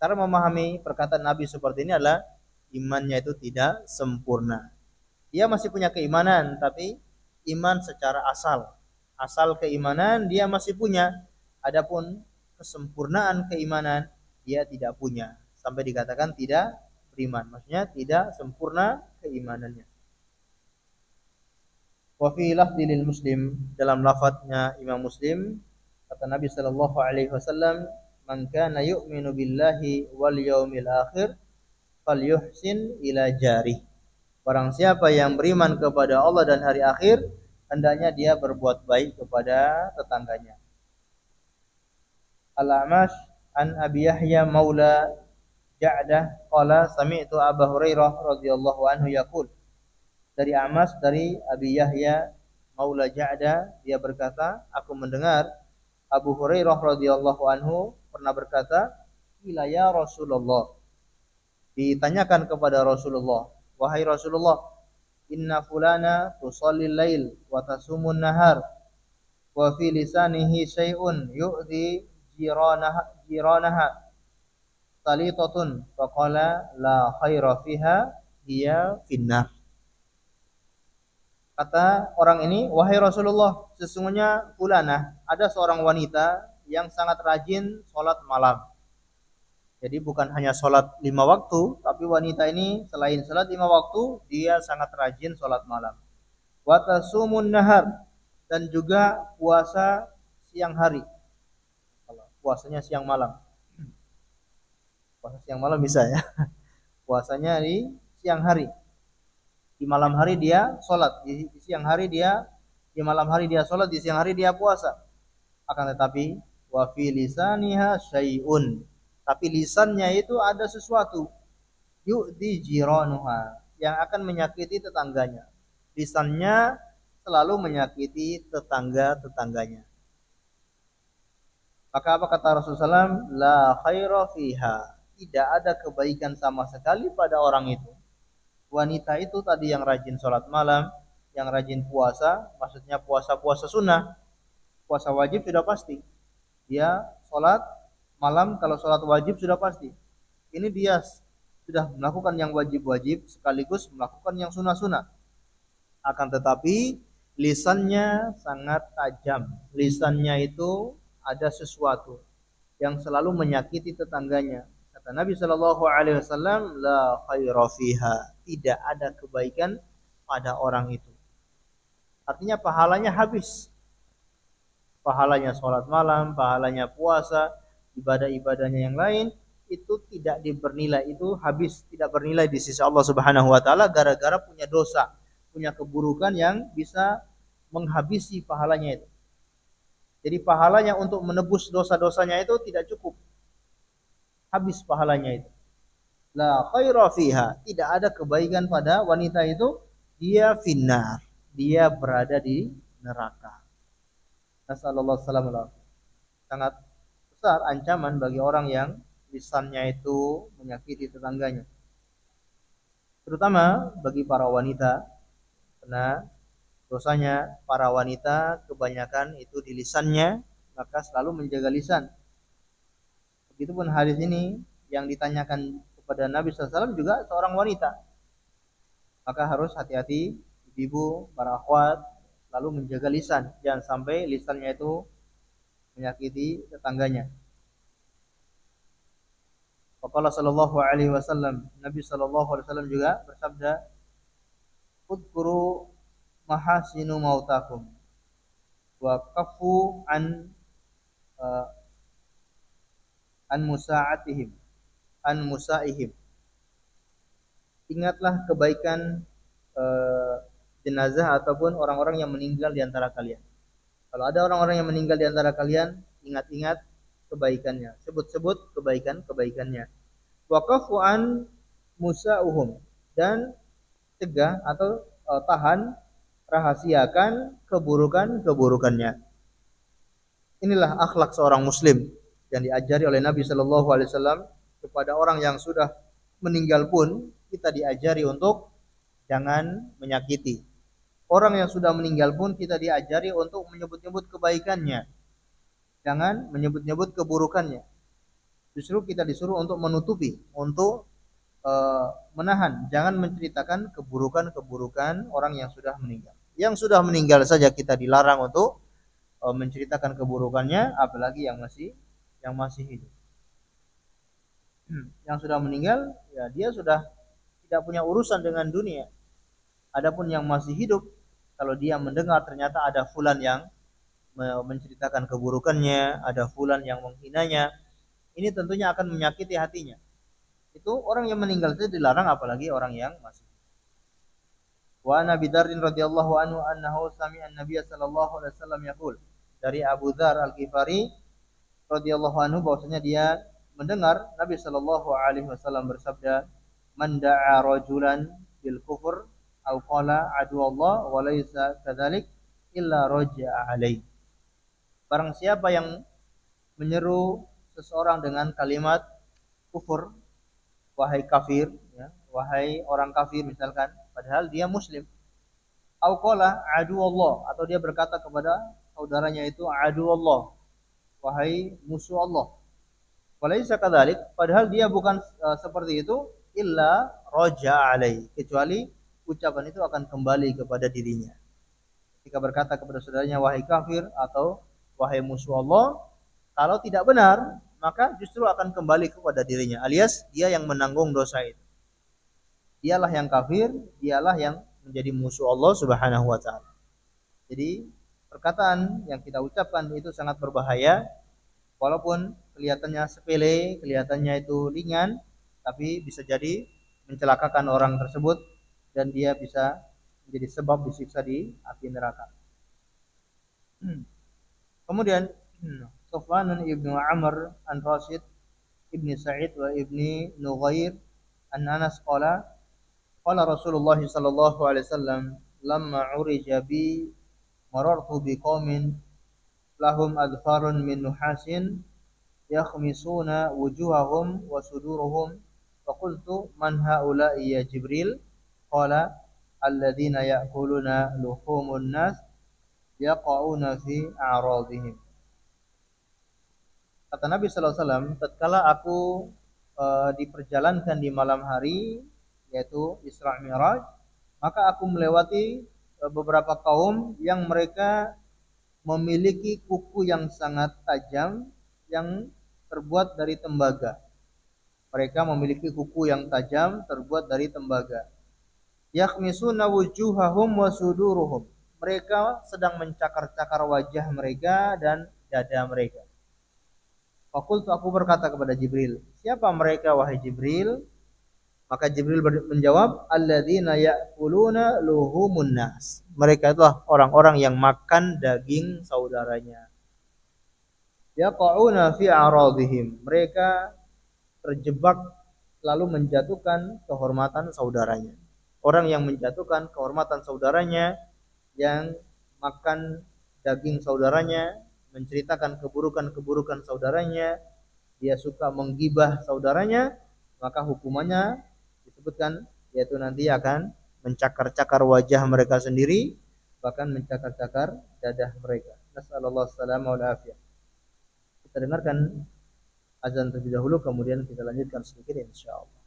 Cara memahami perkataan Nabi seperti ini adalah imannya itu tidak sempurna. Dia masih punya keimanan, tapi iman secara asal. Asal keimanan dia masih punya. Adapun kesempurnaan keimanan dia tidak punya. Sampai dikatakan tidak beriman. Maksudnya tidak sempurna keimanannya. Wa fi lafdil Muslim, dalam lafadznya Imam Muslim, kata Nabi sallallahu alaihi wasallam, "Man kana yu'minu billahi wal yaumil akhir falyuhsin ila jari." Barang siapa yang beriman kepada Allah dan hari akhir, hendaknya dia berbuat baik kepada tetangganya. Al-A'mash an Abi Yahya maula Ja'dah qala sami'tu Abu Hurairah radhiyallahu anhu yaqul. Dari Amas dari Abi Yahya maula Ja'dah, dia berkata, aku mendengar Abu Hurairah radhiyallahu anhu pernah berkata, "Ila ya Rasulullah." Ditanyakan kepada Rasulullah, "Wahai Rasulullah, inna fulana tusallil lail wa tasumun nahar wa fi lisanihi syai'un yu'dhi jiranaha talitatun faqala la khaira fiha hiya finnar." Kata orang ini, "Wahai Rasulullah, sesungguhnya fulanah, ada seorang wanita yang sangat rajin sholat malam." Jadi bukan hanya sholat 5 waktu, tapi wanita ini selain sholat 5 waktu, dia sangat rajin sholat malam. Wa tasumun nahar, dan juga puasa siang hari. Puasanya siang malam. Puasa siang malam bisa ya. Puasanya di siang hari. Di malam hari dia sholat, di siang hari dia, di malam hari dia sholat, di siang hari dia puasa. Akan tetapi wa fi lisaniha syai'un. Tapi lisannya itu ada sesuatu, yu'di jiranuha, yang akan menyakiti tetangganya. Lisannya selalu menyakiti tetangga-tetangganya. Maka apa kata Rasulullah SAW? La khaira fiha. Tidak ada kebaikan sama sekali pada orang itu. Wanita itu tadi yang rajin sholat malam, yang rajin puasa, maksudnya puasa-puasa sunnah. Puasa wajib sudah pasti. Dia sholat malam, kalau sholat wajib sudah pasti. Ini dia sudah melakukan yang wajib-wajib sekaligus melakukan yang sunnah-sunnah. Akan tetapi lisannya sangat tajam. Lisannya itu ada sesuatu yang selalu menyakiti tetangganya. Kata Nabi Shallallahu Alaihi Wasallam, la khaira fiha, tidak ada kebaikan pada orang itu. Artinya pahalanya habis. Pahalanya sholat malam, pahalanya puasa, ibadah-ibadahnya yang lain itu tidak bernilai, itu habis, tidak bernilai di sisi Allah Subhanahu wa taala gara-gara punya dosa, punya keburukan yang bisa menghabisi pahalanya itu. Jadi pahalanya untuk menebus dosa-dosanya itu tidak cukup. Habis pahalanya itu. La khaira fiha, tidak ada kebaikan pada wanita itu, dia finnar, dia berada di neraka. Nasallallahu alaihi wasallam. Sangat besar ancaman bagi orang yang lisannya itu menyakiti tetangganya. Terutama bagi para wanita, karena dosanya para wanita kebanyakan itu di lisannya, maka selalu menjaga lisan. Begitupun hadis ini yang ditanyakan kepada Nabi SAW juga seorang wanita. Maka harus hati-hati ibu, para akhwat, lalu menjaga lisan, jangan sampai lisannya itu menyakiti tetangganya. Faqala sallallahu alaihi wasallam, Nabi sallallahu alaihi wasallam juga bersabda, "Udkuru mahasinu mautakum wa kafu an musa'atihim, an musa'ihim." Ingatlah kebaikan jenazah ataupun orang-orang yang meninggal di antara kalian. Kalau ada orang-orang yang meninggal di antara kalian, ingat-ingat kebaikannya, sebut-sebut kebaikan-kebaikannya. Waqafu an musa'uhum, dan cegah atau tahan, rahasiakan keburukan-keburukannya. Inilah akhlak seorang muslim yang diajari oleh Nabi Shallallahu Alaihi Wasallam kepada orang yang sudah meninggal pun kita diajari untuk jangan menyakiti. Orang yang sudah meninggal pun kita diajari untuk menyebut-nyebut kebaikannya. Jangan menyebut-nyebut keburukannya. Justru kita disuruh untuk menutupi, untuk menahan, jangan menceritakan keburukan-keburukan orang yang sudah meninggal. Yang sudah meninggal saja kita dilarang untuk menceritakan keburukannya, apalagi yang masih hidup. Yang sudah meninggal, ya dia sudah tidak punya urusan dengan dunia. Adapun yang masih hidup, kalau dia mendengar ternyata ada fulan yang menceritakan keburukannya, ada fulan yang menghinanya, ini tentunya akan menyakiti hatinya. Itu orang yang meninggal itu dilarang, apalagi orang yang masih. Wa Nabi Dzarrin radhiyallahu anhu annahu sami'a an-nabiy sallallahu alaihi wasallam yaqul, dari Abu Dzar Al-Ghifari radhiyallahu anhu bahwasanya dia mendengar Nabi sallallahu alaihi wasallam bersabda, "Man da'a rajulan bil kufur aw qala adu Allah wa laisa kadzalik illa raja'a alaihi." Barang siapa yang menyeru seseorang dengan kalimat kufur, wahai kafir, ya, wahai orang kafir misalkan, padahal dia muslim. Au qala adu Allah, atau dia berkata kepada saudaranya itu adu Allah, wahai musuh Allah. Walaisa kadzalik, padahal dia bukan seperti itu, illa raja alai, kecuali ucapan itu akan kembali kepada dirinya. Ketika berkata kepada saudaranya wahai kafir atau wahai musuh Allah, kalau tidak benar, maka justru akan kembali kepada dirinya, alias dia yang menanggung dosa itu. Dialah yang kafir, dialah yang menjadi musuh Allah Subhanahu wa taala. Jadi perkataan yang kita ucapkan itu sangat berbahaya, walaupun kelihatannya sepele, kelihatannya itu ringan, tapi bisa jadi mencelakakan orang tersebut dan dia bisa menjadi sebab disiksa di api neraka. Kemudian Sufyan ibn Amr an Rashid ibn Sa'id wa ibni Nughair an Anas qala Rasulullah sallallahu alaihi wasallam lamma urija bi marartu biqaumin lahum adfarun min nuhasin yakhmisuna wujuhahum wa suduruhum faqultu man haula'i ya Jibril qala alladziina ya'kuluna luhumun nas yaqauna fi a'radihim. Kata Nabi sallallahu alaihi wasallam, tatkala aku diperjalankan di malam hari yaitu Isra Mi'raj, maka aku melewati beberapa kaum yang mereka memiliki kuku yang sangat tajam yang terbuat dari tembaga. Mereka memiliki kuku yang tajam terbuat dari tembaga. Yakhmisuna wujuhahum wa suduruhum. Mereka sedang mencakar-cakar wajah mereka dan dada mereka. Fakultu, aku berkata kepada Jibril, siapa mereka wahai Jibril? Maka Jibril menjawab, alladzina ya'kuluna luhumun nas. Mereka itulah orang-orang yang makan daging saudaranya. Yaqauna fi a'radihim. Mereka terjebak lalu menjatuhkan kehormatan saudaranya. Orang yang menjatuhkan kehormatan saudaranya, yang makan daging saudaranya, menceritakan keburukan-keburukan saudaranya, dia suka menggibah saudaranya, maka hukumannya disebutkan yaitu nanti akan mencakar-cakar wajah mereka sendiri, bahkan mencakar-cakar dadah mereka. Nasallallahu alaihi wasallam. Kita dengarkan azan terlebih dahulu, kemudian kita lanjutkan sedikit insyaallah.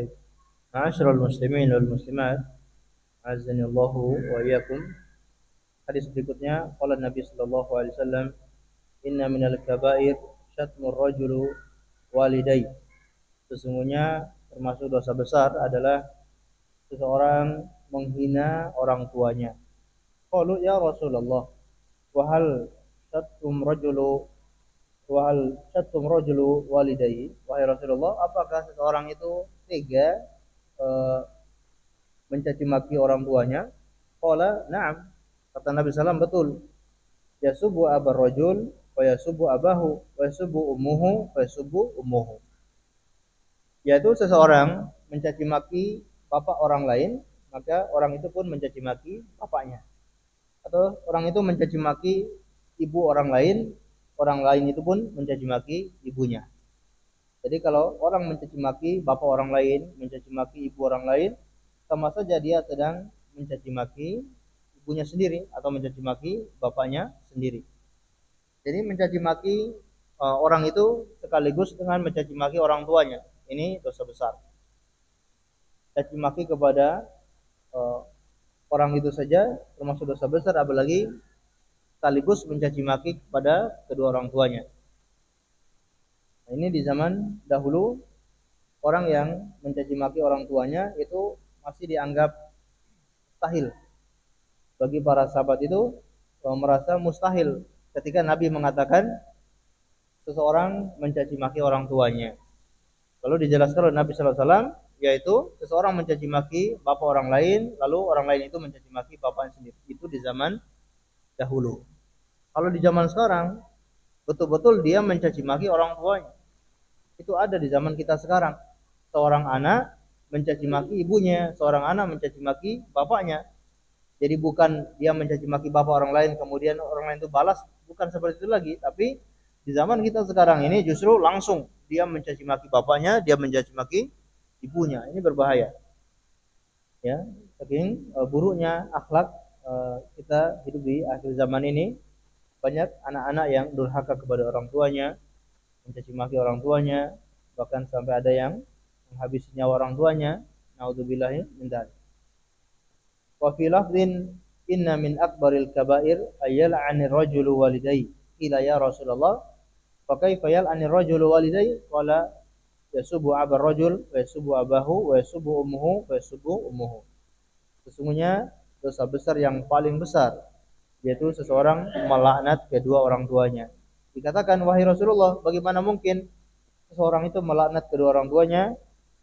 Baik. Ma'asyiral muslimin wal muslimat, azani Allahu wa iyyakum. Hadis berikutnya, qala Nabi sallallahu alaihi wasallam, inna minal kabair syatmur rajulu walidayhi. Sesungguhnya termasuk dosa besar adalah seseorang menghina orang tuanya. Qalu ya Rasulullah, wa hal syattum rajulu walidayhi? Wahai Rasulullah, apakah seseorang itu tega mencaci maki orang tuanya? Qala na'am. Kata Nabi sallallahu alaihi wasallam, betul. Yasubu abar rajul wa yasubu abahu wa yasubu ummuhu wa yasubu ummuhu. Yaitu seseorang mencaci maki bapak orang lain, maka orang itu pun mencaci maki bapaknya. Atau orang itu mencaci maki ibu orang lain itu pun mencaci maki ibunya. Jadi kalau orang mencaci maki bapak orang lain, mencaci maki ibu orang lain, sama saja dia sedang mencaci maki ibunya sendiri atau mencaci maki bapaknya sendiri. Jadi mencaci maki orang itu sekaligus dengan mencaci maki orang tuanya. Ini dosa besar. Caci maki kepada orang itu saja termasuk dosa besar, apalagi sekaligus mencaci maki kepada kedua orang tuanya. Nah, ini di zaman dahulu orang yang mencaci maki orang tuanya itu masih dianggap mustahil. Bagi para sahabat itu merasa mustahil ketika Nabi mengatakan seseorang mencaci maki orang tuanya. Lalu dijelaskan oleh Nabi sallallahu alaihi wasallam, yaitu seseorang mencaci maki bapak orang lain, lalu orang lain itu mencaci maki bapaknya sendiri. Itu di zaman dahulu. Kalau di zaman sekarang, betul-betul dia mencaci maki orang tuanya. Itu ada di zaman kita sekarang. Seorang anak mencaci maki ibunya, seorang anak mencaci maki bapaknya. Jadi bukan dia mencaci maki bapak orang lain, kemudian orang lain itu balas, bukan seperti itu lagi. Tapi di zaman kita sekarang ini justru langsung dia mencaci maki bapaknya, dia mencaci maki ibunya. Ini berbahaya. Ya, saking buruknya akhlak kita hidup di akhir zaman ini. Banyak anak-anak yang durhaka kepada orang tuanya, mencaci maki orang tuanya, bahkan sampai ada yang menghabisi nyawa orang tuanya. Naudzubillahi min dzalik. Wa fi lafdhin inna min akbaril kabair ayyal'anir rajulu walidayhi. Qila ya Rasulullah, fa kaifa yal'anir rajulu walidayhi? Qala yasubu abar rajul wa yasubu abahu wa yasubu ummuhu wa yasubu ummuhu. Sesungguhnya dosa besar yang paling besar yaitu seseorang melaknat kedua orang tuanya. Dikatakan, wahai Rasulullah, bagaimana mungkin seseorang itu melaknat kedua orang tuanya?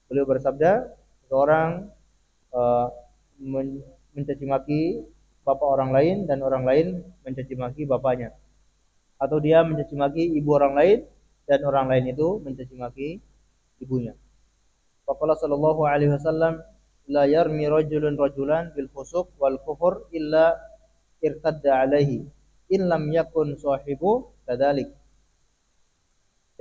Beliau bersabda, seseorang mencaci maki bapak orang lain dan orang lain mencaci maki bapaknya. Atau dia mencaci maki ibu orang lain dan orang lain itu mencaci maki ibunya. Faqala sallallahu alaihi wasallam, la yarmi rajulun rajulan bil fusuq wal kufur illa irtadda alaihi in lam yakun sahibu kadzalik.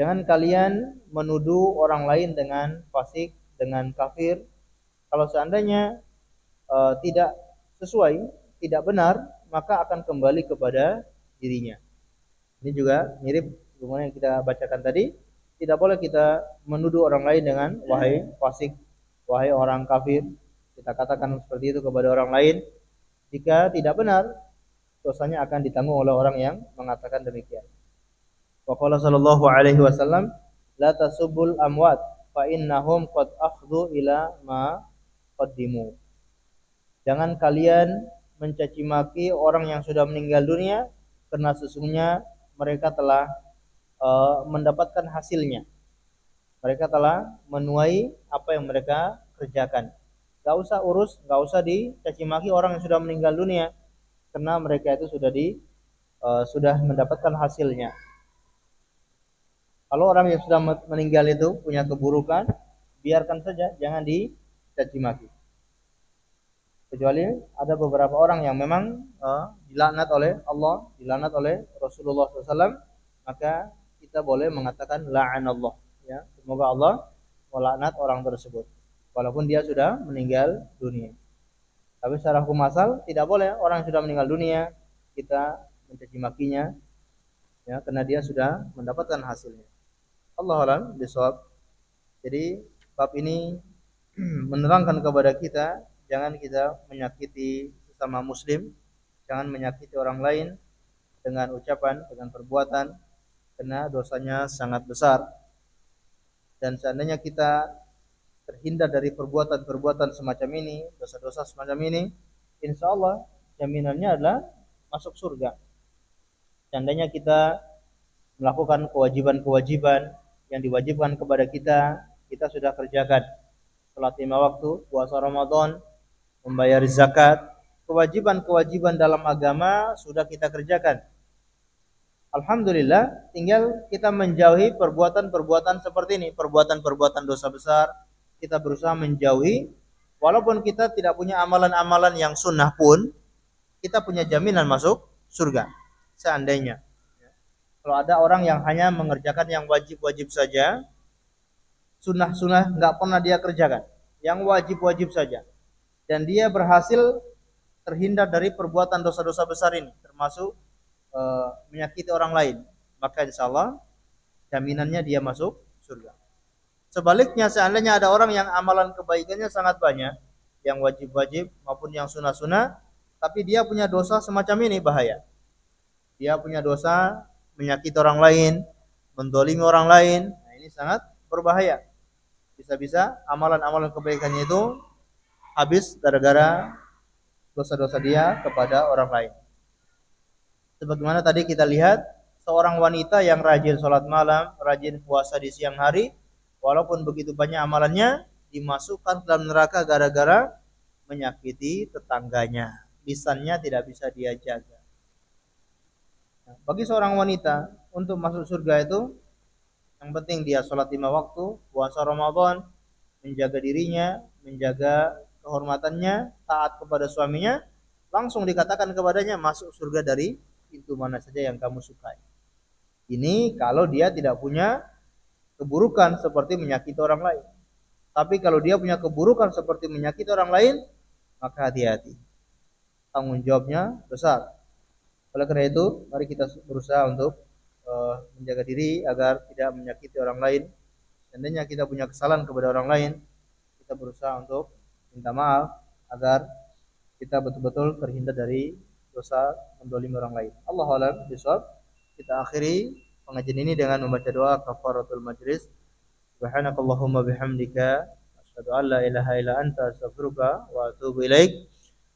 Jangan kalian menuduh orang lain dengan fasik, dengan kafir, kalau seandainya tidak sesuai, tidak benar, maka akan kembali kepada dirinya. Ini juga mirip dengan yang kita bacakan tadi. Tidak boleh kita menuduh orang lain dengan wahai fasik, wahai orang kafir. Kita katakan seperti itu kepada orang lain. Jika tidak benar, dosanya akan ditanggung oleh orang yang mengatakan demikian. Wa qala sallallahu alaihi wasallam, la tasubul amwat fa innahum qad akhdhu ila ma qaddimu. Jangan kalian mencaci maki orang yang sudah meninggal dunia, karena sesungguhnya mereka telah mendapatkan hasilnya. Mereka telah menuai apa yang mereka kerjakan. Gak usah dicaci maki orang yang sudah meninggal dunia, karena mereka itu sudah mendapatkan hasilnya. Kalau orang yang sudah meninggal itu punya keburukan, biarkan saja, jangan dicaci maki. Kecuali ada beberapa orang yang memang dilaknat oleh Allah, dilaknat oleh Rasulullah SAW, maka kita boleh mengatakan la'anallah. Ya, semoga Allah melaknat orang tersebut, walaupun dia sudah meninggal dunia. Tapi secara hukum asal tidak boleh orang yang sudah meninggal dunia kita mencaci makinya, ya, karena dia sudah mendapatkan hasilnya. Allahu a'lam bishawab. Jadi bab ini menerangkan kepada kita jangan kita menyakiti sesama muslim, jangan menyakiti orang lain dengan ucapan, dengan perbuatan, karena dosanya sangat besar. Dan seandainya kita terhindar dari perbuatan-perbuatan semacam ini, dosa-dosa semacam ini, insya Allah jaminannya adalah masuk surga. Seandainya kita melakukan kewajiban-kewajiban yang diwajibkan kepada kita, kita sudah kerjakan. Salat 5 waktu, puasa Ramadan, membayar zakat, kewajiban-kewajiban dalam agama sudah kita kerjakan. Alhamdulillah, tinggal kita menjauhi perbuatan-perbuatan seperti ini, perbuatan-perbuatan dosa besar, kita berusaha menjauhi. Walaupun kita tidak punya amalan-amalan yang sunnah pun, kita punya jaminan masuk surga. Seandainya. Kalau ada orang yang hanya mengerjakan yang wajib-wajib saja, sunnah-sunnah nggak pernah dia kerjakan, yang wajib-wajib saja, dan dia berhasil terhindar dari perbuatan dosa-dosa besar ini, termasuk menyakiti orang lain, maka insya Allah jaminannya dia masuk surga. Sebaliknya, seandainya ada orang yang amalan kebaikannya sangat banyak, yang wajib-wajib maupun yang sunnah-sunnah, tapi dia punya dosa semacam ini, bahaya. Dia punya dosa menyakiti orang lain, mendolimi orang lain, nah ini sangat berbahaya. Bisa-bisa amalan-amalan kebaikannya itu habis gara-gara dosa-dosa dia kepada orang lain. Sebagaimana tadi kita lihat, seorang wanita yang rajin sholat malam, rajin puasa di siang hari, walaupun begitu banyak amalannya, dimasukkan ke dalam neraka gara-gara menyakiti tetangganya. Lisannya tidak bisa dia jaga. Nah, bagi seorang wanita untuk masuk surga itu, yang penting dia sholat 5 waktu, puasa Ramadan, menjaga dirinya, menjaga kehormatannya, taat kepada suaminya, langsung dikatakan kepadanya masuk surga dari pintu mana saja yang kamu sukai. Ini kalau dia tidak punya keburukan seperti menyakiti orang lain. Tapi kalau dia punya keburukan seperti menyakiti orang lain, maka hati-hati. Tanggung jawabnya besar. Oleh karena itu, mari kita berusaha untuk menjaga diri agar tidak menyakiti orang lain. Seandainya kita punya kesalahan kepada orang lain, kita berusaha untuk minta maaf agar kita betul-betul terhindar dari dosa mendolimi orang lain. Allahu a'lam bishawab. Kita akhiri pengajian ini dengan membaca doa kafaratul majlis. Subhanakallahumma bihamdika asyhadu an la ilaha illa anta astaghfiruka wa atubu ilaik.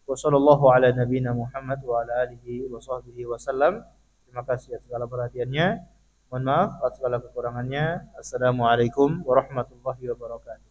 Wa sallallahu ala nabiyyina Muhammad wa ala alihi wa sahbihi wasallam. Terima kasih atas segala perhatiannya. Mohon maaf atas segala kekurangannya. Assalamualaikum warahmatullahi wabarakatuh.